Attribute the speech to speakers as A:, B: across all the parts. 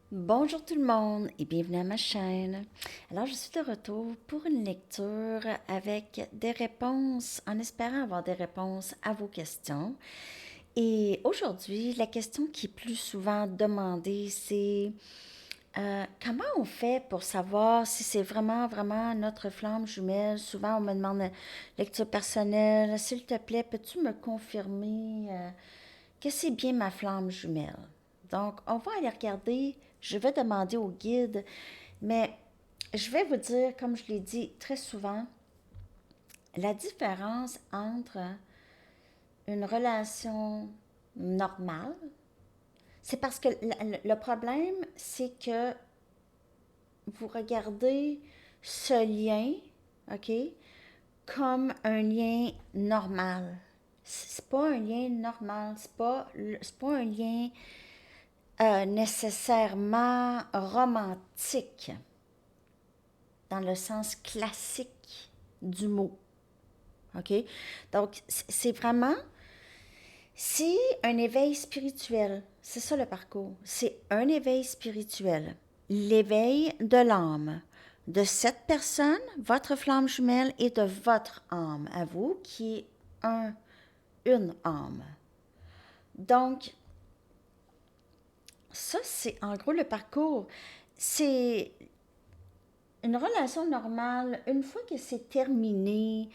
A: Bonjour tout le monde et bienvenue à ma chaîne. Alors, je suis de retour pour une lecture avec des réponses, en espérant avoir des réponses à vos questions. Et aujourd'hui, la question qui est plus souvent demandée, c'est comment on fait pour savoir si c'est vraiment notre flamme jumelle? Souvent, on me demande lecture personnelle. S'il te plaît, peux-tu me confirmer que c'est bien ma flamme jumelle? Donc, on va aller regarder. Je vais demander au guide, mais je vais vous dire, comme je l'ai dit très souvent, la différence entre une relation normale, c'est parce que le problème, c'est que vous regardez ce lien, OK, comme un lien normal. C'est pas un lien normal, c'est pas un lien nécessairement romantique dans le sens classique du mot. OK? Donc, c'est vraiment, c'est un éveil spirituel. C'est ça le parcours. C'est un éveil spirituel. L'éveil de l'âme de cette personne, votre flamme jumelle, et de votre âme à vous, qui est une âme. Donc, ça, c'est en gros le parcours. C'est une relation normale, une fois que c'est terminé,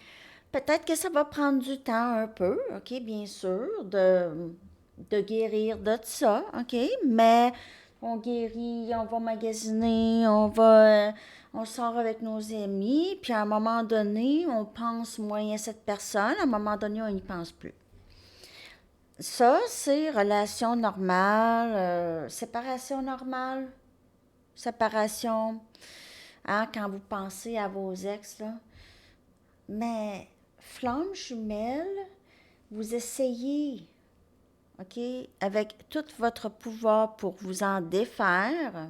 A: peut-être que ça va prendre du temps un peu, OK, bien sûr, de guérir de ça, OK, mais on guérit, on va magasiner, on sort avec nos amis, puis à un moment donné, on pense moins à cette personne, à un moment donné, on n'y pense plus. Ça, c'est relation normale, séparation normale, séparation, hein, quand vous pensez à vos ex, là. Mais flamme jumelle, vous essayez, OK, avec tout votre pouvoir pour vous en défaire.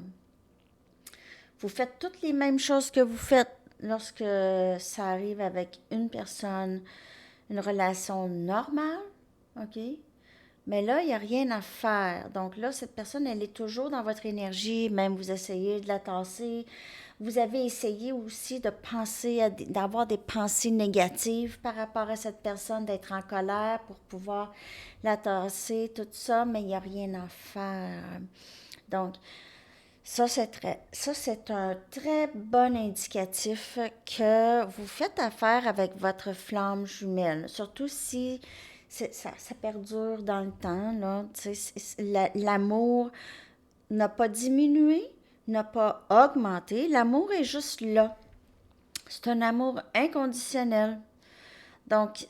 A: Vous faites toutes les mêmes choses que vous faites lorsque ça arrive avec une personne, une relation normale, OK? Mais là, il n'y a rien à faire. Donc là, cette personne, elle est toujours dans votre énergie, même vous essayez de la tasser. Vous avez essayé aussi de penser, d'avoir des pensées négatives par rapport à cette personne, d'être en colère pour pouvoir la tasser, tout ça, mais il n'y a rien à faire. Donc, ça, c'est un très bon indicatif que vous faites affaire avec votre flamme jumelle. Surtout si ça perdure dans le temps, là. L'amour n'a pas diminué, n'a pas augmenté. L'amour est juste là. C'est un amour inconditionnel. Donc,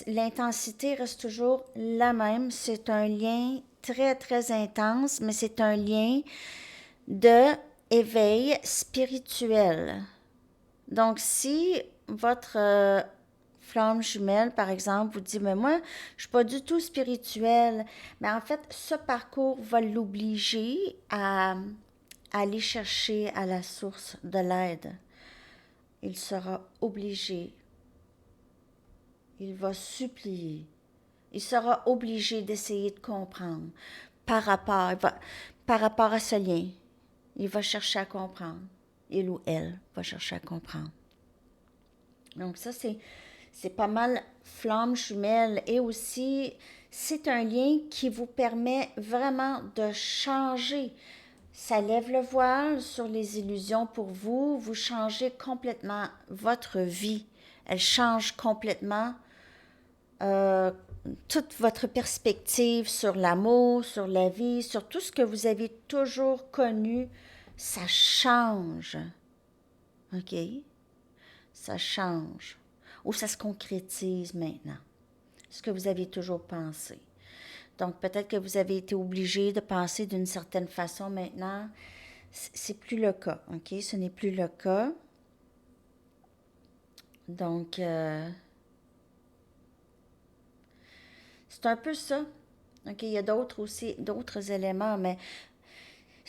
A: l'intensité reste toujours la même. C'est un lien très intense, mais c'est un lien de éveil spirituel. Donc, si votre flamme jumelle, par exemple, vous dit, mais moi, je ne suis pas du tout spirituelle, mais en fait, ce parcours va l'obliger à aller chercher à la source de l'aide. Il sera obligé, il va supplier, il sera obligé d'essayer de comprendre par rapport à ce lien. Il va chercher à comprendre. Il ou elle va chercher à comprendre. Donc ça, c'est pas mal flamme jumelle. Et aussi, c'est un lien qui vous permet vraiment de changer. Ça lève le voile sur les illusions pour vous. Vous changez complètement votre vie. Elle change complètement euh, toute votre perspective sur l'amour, sur la vie, sur tout ce que vous avez toujours connu. Ça change. OK? Ça change. Ou ça se concrétise maintenant. Ce que vous aviez toujours pensé. Donc peut-être que vous avez été obligé de penser d'une certaine façon maintenant. C'est plus le cas. OK? Ce n'est plus le cas. Donc, c'est un peu ça. OK? Il y a d'autres aussi, d'autres éléments, mais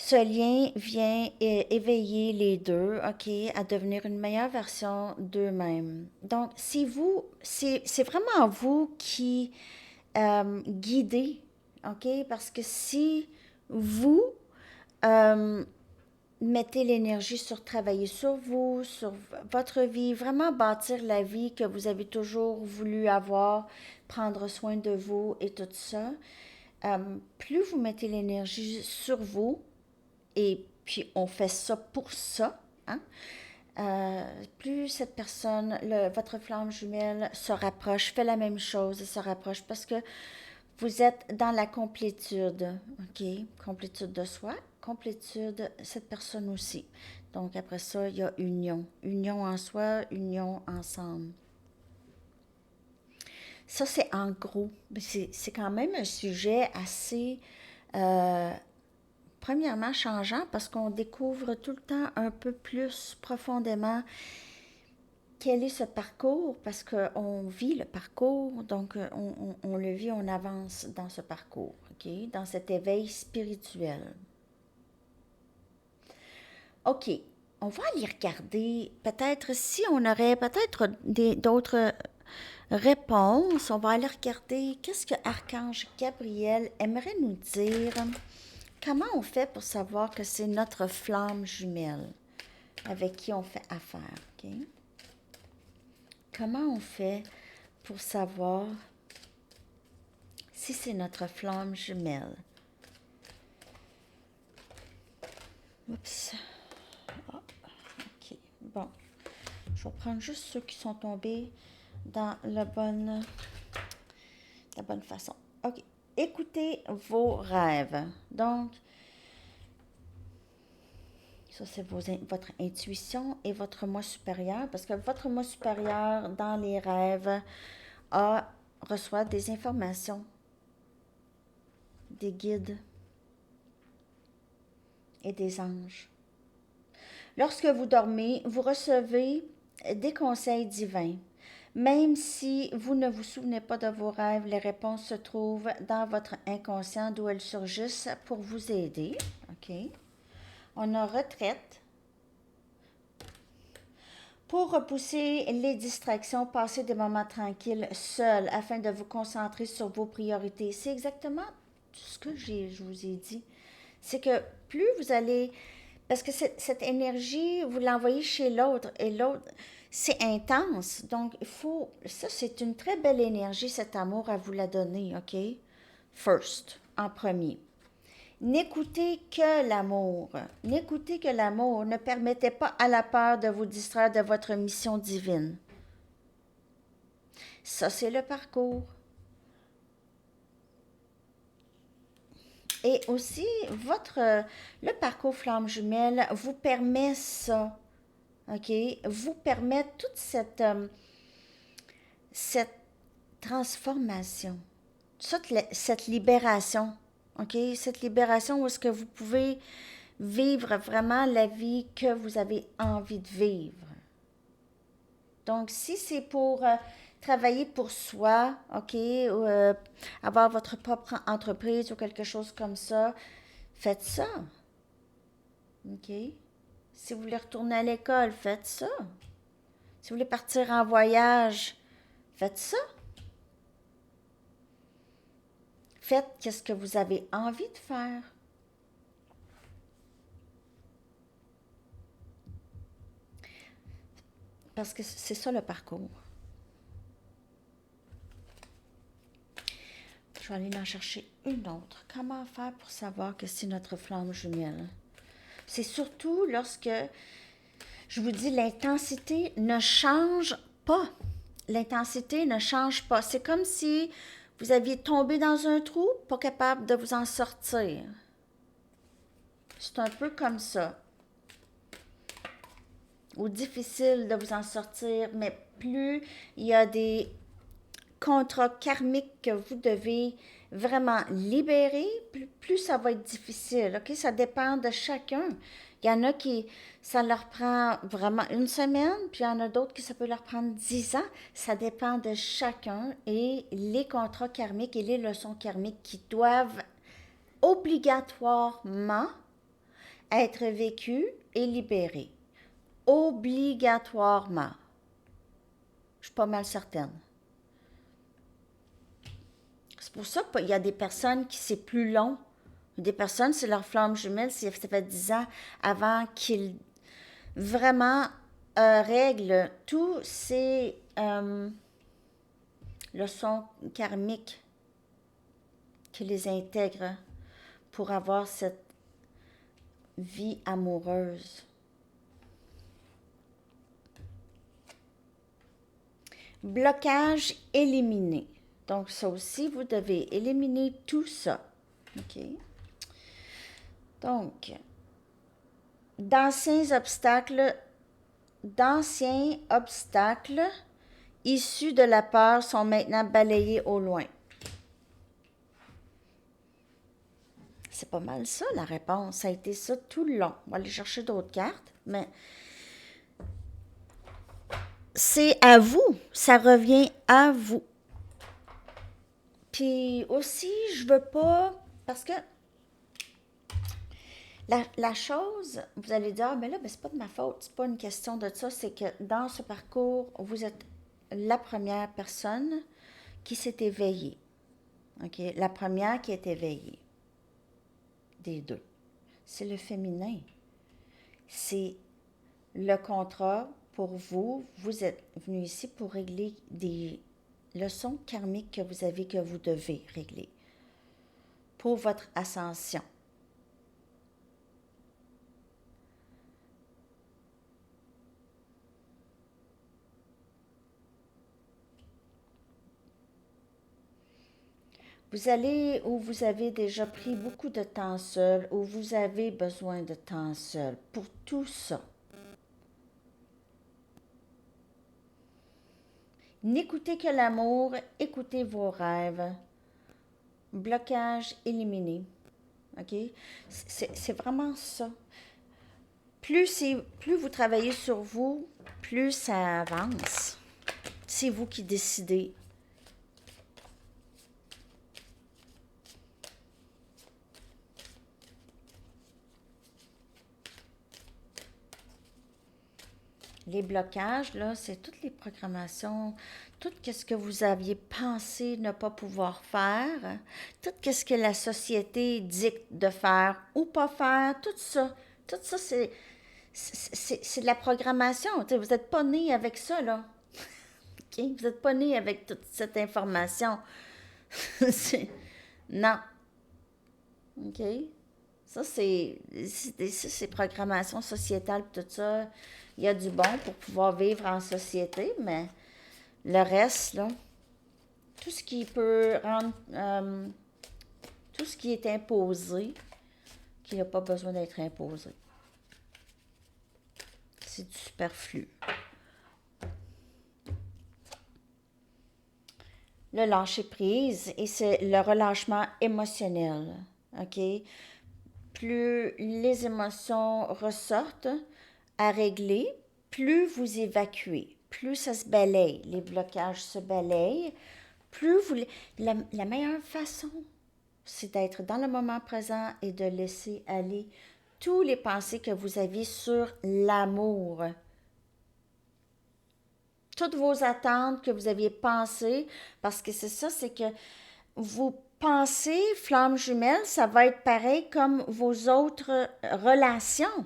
A: ce lien vient éveiller les deux, OK, à devenir une meilleure version d'eux-mêmes. Donc, c'est vraiment vous qui guidez, OK, parce que si vous Euh, Mettez l'énergie sur travailler sur vous, sur votre vie, vraiment bâtir la vie que vous avez toujours voulu avoir, prendre soin de vous et tout ça. Plus vous mettez l'énergie sur vous, et puis on fait ça pour ça, hein, plus cette personne, votre flamme jumelle se rapproche, fait la même chose et se rapproche parce que vous êtes dans la complétude, ok? Complétude de soi, complétude, cette personne aussi. Donc après ça, il y a union. Union en soi, union ensemble. Ça, c'est en gros. C'est quand même un sujet assez, euh, premièrement, changeant parce qu'on découvre tout le temps un peu plus profondément quel est ce parcours, parce qu'on vit le parcours, donc on le vit, on avance dans ce parcours, ok, dans cet éveil spirituel. Ok, on va aller regarder, peut-être si on aurait peut-être d'autres réponses, on va aller regarder qu'est-ce que Archange Gabriel aimerait nous dire. Comment on fait pour savoir que c'est notre flamme jumelle avec qui on fait affaire, ok? Comment on fait pour savoir si c'est notre flamme jumelle? Oups. Ah, ok. Bon. Je vais prendre juste ceux qui sont tombés dans la bonne façon. Ok. Écoutez vos rêves. Donc, ça, c'est votre intuition et votre moi supérieur, parce que votre moi supérieur, dans les rêves, reçoit des informations, des guides et des anges. Lorsque vous dormez, vous recevez des conseils divins. Même si vous ne vous souvenez pas de vos rêves, les réponses se trouvent dans votre inconscient d'où elles surgissent pour vous aider. OK? On a retraite. Pour repousser les distractions, passez des moments tranquilles seul afin de vous concentrer sur vos priorités. C'est exactement ce que je vous ai dit. C'est que plus vous allez... Parce que cette énergie, vous l'envoyez chez l'autre et l'autre, c'est intense. Donc, il faut... Ça, c'est une très belle énergie, cet amour à vous la donner, OK? First, en premier. N'écoutez que l'amour. N'écoutez que l'amour. Ne permettez pas à la peur de vous distraire de votre mission divine. Ça, c'est le parcours. Et aussi, le parcours flamme jumelle vous permet ça. OK? Vous permet toute cette transformation, cette libération. OK? Cette libération où est-ce que vous pouvez vivre vraiment la vie que vous avez envie de vivre. Donc, si c'est pour travailler pour soi, OK, ou avoir votre propre entreprise ou quelque chose comme ça, faites ça. OK? Si vous voulez retourner à l'école, faites ça. Si vous voulez partir en voyage, faites ça. Faites ce que vous avez envie de faire. Parce que c'est ça le parcours. Je vais aller en chercher une autre. Comment faire pour savoir que c'est notre flamme jumelle? C'est surtout lorsque, je vous dis, l'intensité ne change pas. L'intensité ne change pas. C'est comme si vous aviez tombé dans un trou, pas capable de vous en sortir. C'est un peu comme ça. Ou difficile de vous en sortir, mais plus il y a des contrats karmiques que vous devez vraiment libérer, plus ça va être difficile. OK? Ça dépend de chacun. Il y en a qui, ça leur prend vraiment une semaine, puis il y en a d'autres qui, ça peut leur prendre 10 ans. Ça dépend de chacun et les contrats karmiques et les leçons karmiques qui doivent obligatoirement être vécues et libérées. Obligatoirement. Je suis pas mal certaine. C'est pour ça qu'il y a des personnes qui c'est plus long, Des personnes, c'est leur flamme jumelle, ça fait 10 ans avant qu'ils vraiment règlent tous ces leçons karmiques qui les intègrent pour avoir cette vie amoureuse. Blocage éliminé. Donc, ça aussi, vous devez éliminer tout ça. OK? Donc, d'anciens obstacles issus de la peur sont maintenant balayés au loin. C'est pas mal ça, la réponse. Ça a été ça tout le long. On va aller chercher d'autres cartes, mais c'est à vous. Ça revient à vous. Puis aussi, je veux pas... Parce que la chose, vous allez dire, mais là, ben, c'est pas de ma faute, c'est pas une question de ça, c'est que dans ce parcours, vous êtes la première personne qui s'est éveillée. OK? La première qui est éveillée. Des deux. C'est le féminin. C'est le contrat pour vous. Vous êtes venu ici pour régler des leçons karmiques que vous devez régler pour votre ascension. Vous allez où vous avez déjà pris beaucoup de temps seul, où vous avez besoin de temps seul pour tout ça. N'écoutez que l'amour, écoutez vos rêves. Blocage éliminé. OK? C'est vraiment ça. Plus vous travaillez sur vous, plus ça avance. C'est vous qui décidez. Les blocages, là, c'est toutes les programmations, tout ce que vous aviez pensé ne pas pouvoir faire, tout ce que la société dicte de faire ou pas faire, tout ça, c'est de la programmation. Tu sais, vous n'êtes pas né avec ça, là. Okay? Vous n'êtes pas né avec toute cette information. Non. OK? Ça, c'est programmation sociétale, tout ça. Il y a du bon pour pouvoir vivre en société, mais le reste, là, tout ce qui peut rendre, tout ce qui est imposé, qui n'a pas besoin d'être imposé. C'est du superflu. Le lâcher-prise, et c'est le relâchement émotionnel, OK? Plus les émotions ressortent à régler, plus vous évacuez, plus ça se balaye, les blocages se balayent, plus vous... La meilleure façon, c'est d'être dans le moment présent et de laisser aller tous les pensées que vous aviez sur l'amour. Toutes vos attentes que vous aviez pensées, parce que c'est ça, c'est que vous pensez, flamme jumelle, ça va être pareil comme vos autres relations.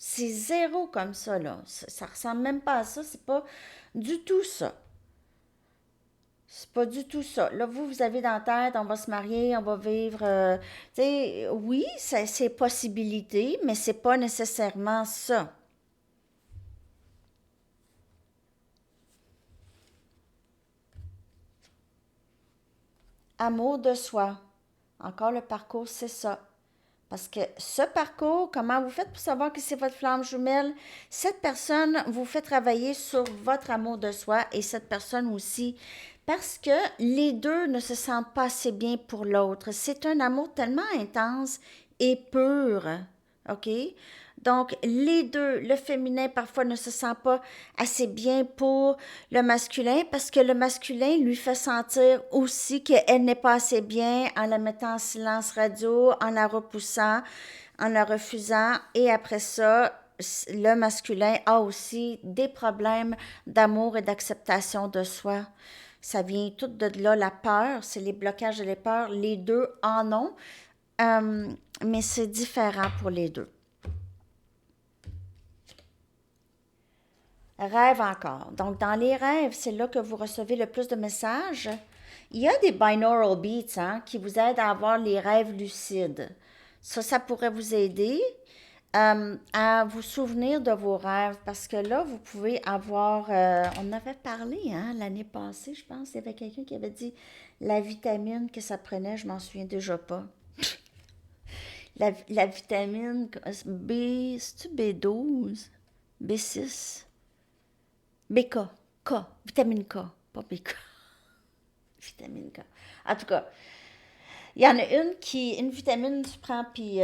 A: C'est zéro comme ça, là. Ça ressemble même pas à ça. C'est pas du tout ça. C'est pas du tout ça. Là, vous avez dans la tête, on va se marier, on va vivre... tu sais, oui, c'est possibilité, mais c'est pas nécessairement ça. Amour de soi. Encore le parcours, c'est ça. Parce que ce parcours, comment vous faites pour savoir que c'est votre flamme jumelle? Cette personne vous fait travailler sur votre amour de soi et cette personne aussi. Parce que les deux ne se sentent pas assez bien pour l'autre. C'est un amour tellement intense et pur. OK? Donc, les deux, le féminin parfois ne se sent pas assez bien pour le masculin parce que le masculin lui fait sentir aussi qu'elle n'est pas assez bien en la mettant en silence radio, en la repoussant, en la refusant. Et après ça, le masculin a aussi des problèmes d'amour et d'acceptation de soi. Ça vient tout de là, la peur, c'est les blocages et les peurs. Les deux en ont. mais c'est différent pour les deux. Rêve encore. Donc, dans les rêves, c'est là que vous recevez le plus de messages. Il y a des binaural beats qui vous aident à avoir les rêves lucides. Ça pourrait vous aider à vous souvenir de vos rêves parce que là, vous pouvez avoir... on avait parlé l'année passée, je pense. Il y avait quelqu'un qui avait dit la vitamine que ça prenait, je m'en souviens déjà pas. La vitamine B, c'est-tu B12? B6? BK, K, vitamine K, pas BK, vitamine K. En tout cas, il y en a une vitamine tu prends, puis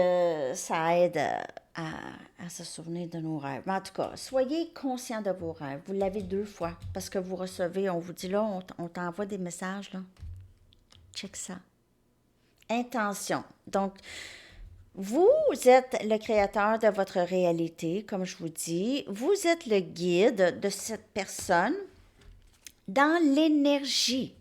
A: ça aide à se souvenir de nos rêves. Mais en tout cas, soyez conscient de vos rêves. Vous l'avez 2 fois, parce que vous recevez, on vous dit là, on t'envoie des messages, là. Check ça. Intention. Donc, vous êtes le créateur de votre réalité, comme je vous dis. Vous êtes le guide de cette personne dans l'énergie.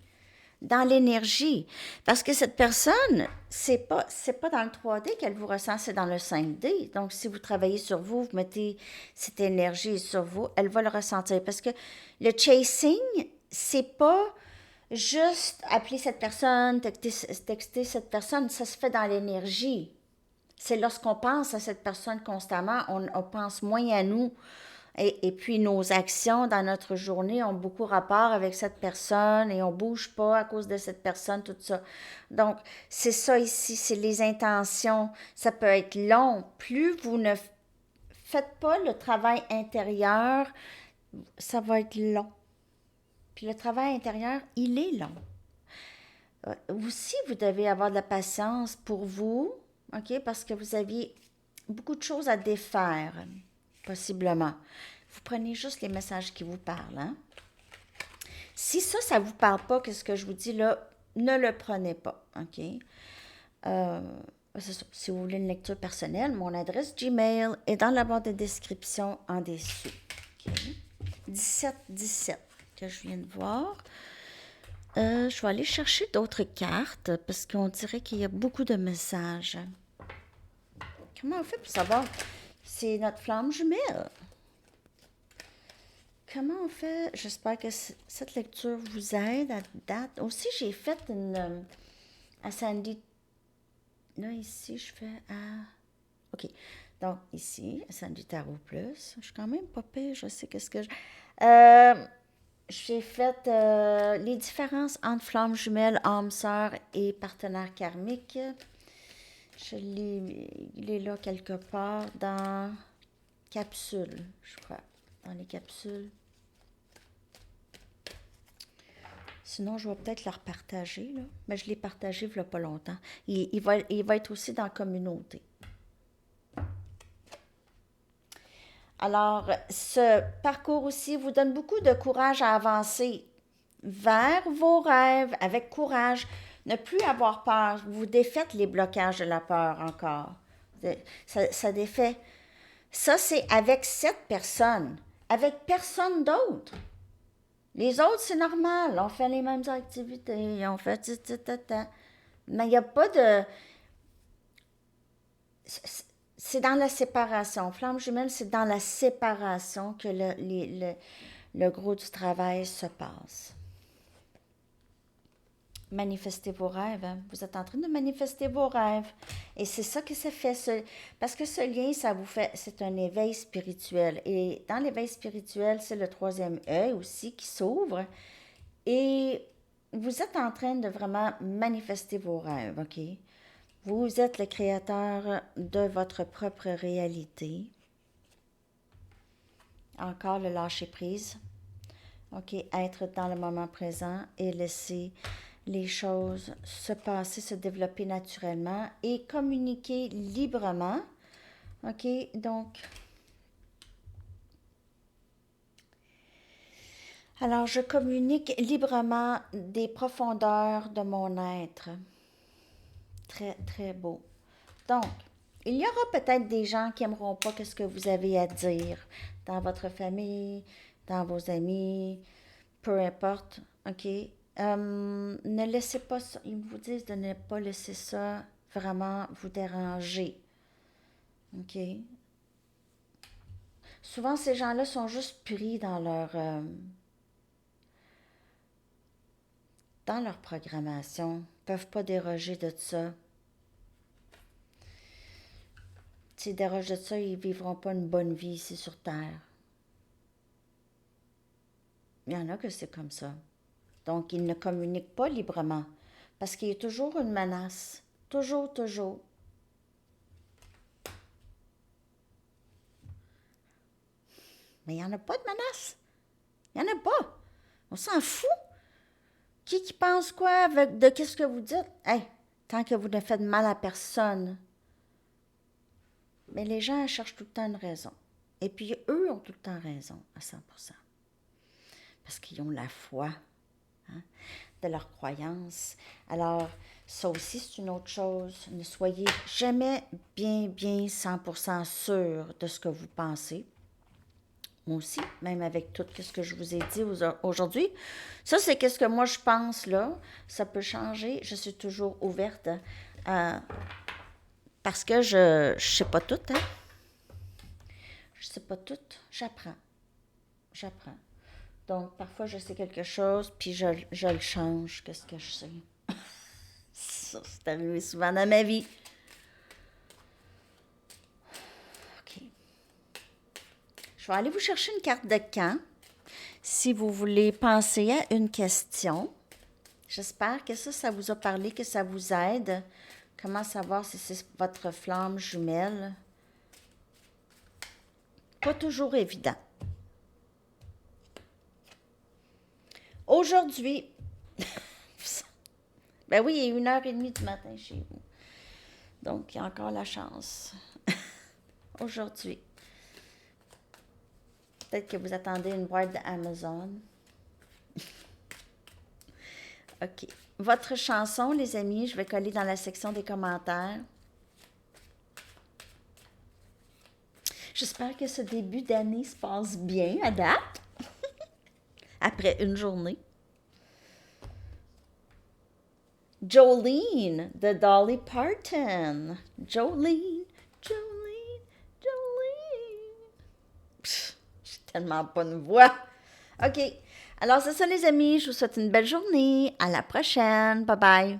A: Dans l'énergie. Parce que cette personne, c'est pas dans le 3D qu'elle vous ressent, c'est dans le 5D. Donc, si vous travaillez sur vous, vous mettez cette énergie sur vous, elle va le ressentir. Parce que le chasing, c'est pas juste appeler cette personne, texter cette personne, ça se fait dans l'énergie. C'est lorsqu'on pense à cette personne constamment, on pense moins à nous. Et puis nos actions dans notre journée ont beaucoup rapport avec cette personne et on ne bouge pas à cause de cette personne, tout ça. Donc, c'est ça ici, c'est les intentions. Ça peut être long. Plus vous ne faites pas le travail intérieur, ça va être long. Puis le travail intérieur, il est long. Aussi, vous devez avoir de la patience pour vous, OK, parce que vous aviez beaucoup de choses à défaire, possiblement. Vous prenez juste les messages qui vous parlent. Hein? Si ça ne vous parle pas, qu'est-ce que je vous dis là, ne le prenez pas. OK? C'est ça. Si vous voulez une lecture personnelle, mon adresse Gmail est dans la barre de description en dessous. OK? 17 que je viens de voir. Je vais aller chercher d'autres cartes parce qu'on dirait qu'il y a beaucoup de messages. Comment on fait pour savoir? C'est notre flamme jumelle. Comment on fait? J'espère que cette lecture vous aide à date. Aussi, j'ai fait une à Sandy. Là, ici, je fais à... OK. Donc, ici, à Sandy Tarot Plus. Je suis quand même pas pire. Je sais qu'est-ce que je... J'ai fait les différences entre flammes jumelles, âmes sœurs et partenaires karmiques. Il est là quelque part dans capsule, je crois. Dans les capsules. Sinon, je vais peut-être le repartager, là. Mais je l'ai partagé il n'y a pas longtemps. Il va être aussi dans la communauté. Alors, ce parcours aussi vous donne beaucoup de courage à avancer vers vos rêves avec courage. Ne plus avoir peur. Vous défaites les blocages de la peur encore. Ça défait. Ça, c'est avec cette personne. Avec personne d'autre. Les autres, c'est normal. On fait les mêmes activités. On fait... Mais il n'y a pas de... C'est dans la séparation. Flamme jumelle, c'est dans la séparation que le gros du travail se passe. Manifestez vos rêves. Hein? Vous êtes en train de manifester vos rêves. Et c'est ça que ça fait. Parce que ce lien, ça vous fait... C'est un éveil spirituel. Et dans l'éveil spirituel, c'est le 3e œil aussi qui s'ouvre. Et vous êtes en train de vraiment manifester vos rêves, OK? Vous êtes le créateur de votre propre réalité. Encore le lâcher-prise. OK, être dans le moment présent et laisser les choses se passer, se développer naturellement et communiquer librement. OK, donc... Alors, je communique librement des profondeurs de mon être. Très, très beau. Donc, il y aura peut-être des gens qui n'aimeront pas ce que vous avez à dire dans votre famille, dans vos amis, peu importe, OK? Ne laissez pas ça, ils vous disent de ne pas laisser ça vraiment vous déranger. OK? Souvent, ces gens-là sont juste pris dans leur programmation. Ils ne peuvent pas déroger de ça. S'ils dérogent de ça, ils ne vivront pas une bonne vie ici sur Terre. Il y en a que c'est comme ça. Donc, ils ne communiquent pas librement parce qu'il y a toujours une menace. Toujours, toujours. Mais il n'y en a pas de menace. Il n'y en a pas. On s'en fout. Qui pense quoi de qu'est-ce que vous dites? Hey, tant que vous ne faites mal à personne. Mais les gens cherchent tout le temps une raison. Et puis, eux ont tout le temps raison, à 100%. Parce qu'ils ont la foi, hein, de leur croyance. Alors, ça aussi, c'est une autre chose. Ne soyez jamais bien 100% sûr de ce que vous pensez. Moi aussi, même avec tout ce que je vous ai dit aujourd'hui. Ça, c'est ce que moi je pense, là. Ça peut changer. Je suis toujours ouverte parce que je sais pas tout, hein. Je sais pas tout. J'apprends. Donc, parfois, je sais quelque chose, puis je le change, qu'est-ce que je sais. Ça, c'est arrivé souvent dans ma vie. OK. Je vais aller vous chercher une carte de camp si vous voulez penser à une question. J'espère que ça vous a parlé, que ça vous aide. Comment savoir si c'est votre flamme jumelle? Pas toujours évident. Aujourd'hui, ben oui, il est 1h30 du matin chez vous. Donc, il y a encore la chance. Aujourd'hui. Peut-être que vous attendez une boîte d'Amazon. OK. Votre chanson, les amis, je vais coller dans la section des commentaires. J'espère que ce début d'année se passe bien à date. Après une journée. Jolene de Dolly Parton. Jolene. Pff, j'ai tellement pas une voix. OK. Alors, c'est ça, les amis. Je vous souhaite une belle journée. À la prochaine. Bye bye.